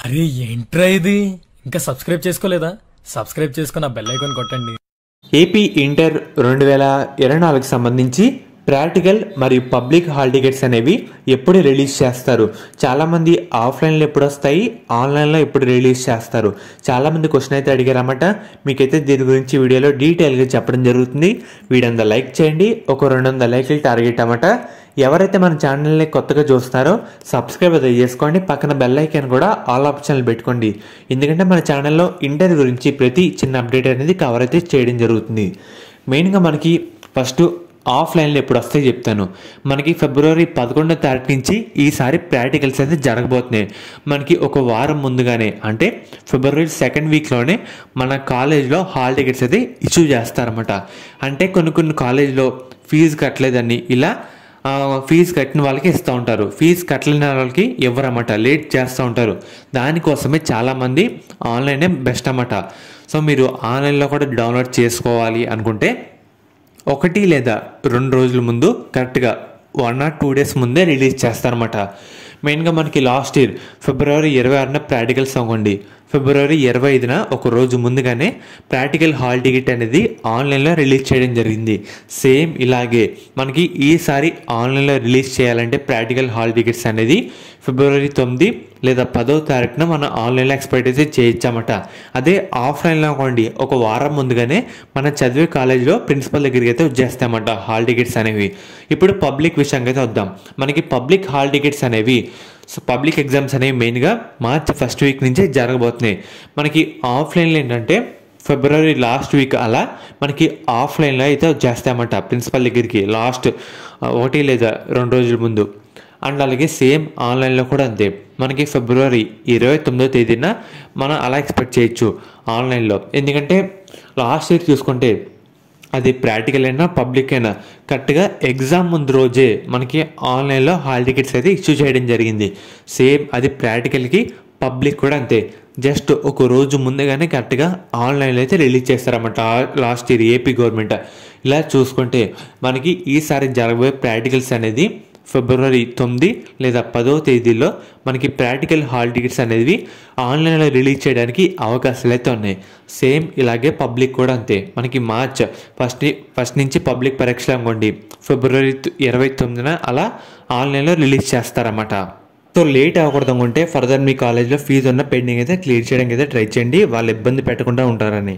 అరే ఏంట్రా ఇది? ఇంకా సబ్స్క్రైబ్ చేసుకోలేదా? సబ్స్క్రైబ్ చేసుకుని ఆ బెల్ ఐకాన్ కొట్టండి. ఏపీ ఇంటర్ 2024కి సంబంధించి ప్రాక్టికల్ మరియు పబ్లిక్ హాల్ టికెట్స్ అనేవి ఎప్పుడు రిలీజ్ చేస్తారు? చాలామంది ఆఫ్లైన్లో ఎప్పుడు వస్తాయి, ఆన్లైన్లో ఎప్పుడు రిలీజ్ చేస్తారు? చాలామంది క్వశ్చన్ అయితే అడిగారన్నమాట. మీకైతే దీని గురించి వీడియోలో డీటెయిల్గా చెప్పడం జరుగుతుంది. వీడియో లైక్ చేయండి, ఒక 200 లైక్లు టార్గెట్ అన్నమాట. ఎవరైతే మన ఛానల్ని కొత్తగా చూస్తారో సబ్స్క్రైబ్ అయితే చేసుకోండి, పక్కన బెల్ ఐకాన్ కూడా ఆల్ ఆప్షన్లు పెట్టుకోండి. ఎందుకంటే మన ఛానల్లో ఇంటర్ గురించి ప్రతి చిన్న అప్డేట్ అనేది కవర్ అయితే చేయడం జరుగుతుంది. మెయిన్గా మనకి ఫస్ట్ ఆఫ్లైన్లో ఎప్పుడు వస్తాయి చెప్తాను. మనకి ఫిబ్రవరి 11వ తారీఖు నుంచి ఈసారి ప్రాక్టికల్స్ అయితే జరగబోతున్నాయి. మనకి ఒక వారం ముందుగానే, అంటే ఫిబ్రవరి 2nd వీక్లోనే మన కాలేజ్లో హాల్ టికెట్స్ అయితే ఇష్యూ చేస్తారన్నమాట. అంటే కొన్ని కాలేజ్లో ఫీజు కట్టలేదని ఇలా ఫీజు కట్టిన వాళ్ళకి ఇస్తూ ఉంటారు, ఫీజు కట్టలేని వాళ్ళకి ఇవ్వరన్నమాట, లేట్ చేస్తూ ఉంటారు. దానికోసమే చాలామంది ఆన్లైనే బెస్ట్ అన్నమాట. సో మీరు ఆన్లైన్లో కూడా డౌన్లోడ్ చేసుకోవాలి అనుకుంటే 1 లేదా 2 రోజుల ముందు, కరెక్ట్గా 1 or 2 days ముందే రిలీజ్ చేస్తారన్నమాట. మెయిన్గా మనకి లాస్ట్ ఇయర్ ఫిబ్రవరి 26న ప్రాక్టికల్స్ అవ్వండి, ఫిబ్రవరి 25న ఒక రోజు ముందుగానే ప్రాక్టికల్ హాల్ టికెట్ అనేది ఆన్లైన్లో రిలీజ్ చేయడం జరిగింది. సేమ్ ఇలాగే మనకి ఈసారి ఆన్లైన్లో రిలీజ్ చేయాలంటే ప్రాక్టికల్ హాల్ టికెట్స్ అనేది ఫిబ్రవరి 9 లేదా 10వ తారీఖున మనం ఆన్లైన్లో ఎక్స్పెక్ట్ అయితే చేయొచ్చన్నమాట. అదే ఆఫ్లైన్లో అనుకోండి, ఒక వారం ముందుగానే మనం చదివే కాలేజీలో ప్రిన్సిపల్ దగ్గరికి అయితే వచ్చేస్తామన్నమాట హాల్ టికెట్స్ అనేవి. ఇప్పుడు పబ్లిక్ విషయంగా అయితే వద్దాం. మనకి పబ్లిక్ హాల్ టికెట్స్ అనేవి, పబ్లిక్ ఎగ్జామ్స్ అనేవి మెయిన్గా మార్చి 1st వీక్ నుంచే జరగబోతున్నాయి. మనకి ఆఫ్లైన్లో ఏంటంటే ఫిబ్రవరి లాస్ట్ వీక్ అలా మనకి ఆఫ్లైన్లో అయితే వచ్చేస్తామన్నమాట ప్రిన్సిపల్ దగ్గరికి లాస్ట్ 1 లేదా 2 రోజుల ముందు. అండ్ అలాగే సేమ్ ఆన్లైన్లో కూడా అంతే. మనకి ఫిబ్రవరి 29వ తేదీన మనం అలా ఎక్స్పెక్ట్ చేయొచ్చు ఆన్లైన్లో. ఎందుకంటే లాస్ట్ ఇయర్ చూసుకుంటే అది ప్రాక్టికల్ అయినా పబ్లిక్ అయినా కరెక్ట్గా ఎగ్జామ్ ముందు రోజే మనకి ఆన్లైన్లో హాల్ టికెట్స్ అయితే ఇష్యూ చేయడం జరిగింది. సేమ్ అది ప్రాక్టికల్కి పబ్లిక్ కూడా అంతే, జస్ట్ ఒక రోజు ముందుగానే కరెక్ట్గా ఆన్లైన్లో అయితే రిలీజ్ చేస్తారన్నమాట లాస్ట్ ఇయర్ ఏపీ గవర్నమెంట్. ఇలా చూసుకుంటే మనకి ఈసారి జరగబోయే ప్రాక్టికల్స్ అనేది ఫిబ్రవరి 9 లేదా 10వ తేదీలో మనకి ప్రాక్టికల్ హాల్ టికెట్స్ అనేవి ఆన్లైన్లో రిలీజ్ చేయడానికి అవకాశాలు అయితే ఉన్నాయి. సేమ్ ఇలాగే పబ్లిక్ కూడా అంతే. మనకి మార్చ్ ఫస్ట్ నుంచి పబ్లిక్ పరీక్షలు అనుకోండి, ఫిబ్రవరి 29న అలా ఆన్లైన్లో రిలీజ్ చేస్తారన్నమాట. సో లేట్ అవ్వకూడదు అనుకుంటే ఫర్దర్ మీ కాలేజ్లో ఫీజు ఉన్న పెండింగ్ అయితే క్లియర్ చేయడానికి అయితే ట్రై చేయండి, వాళ్ళు ఇబ్బంది పెట్టకుండా ఉంటారని.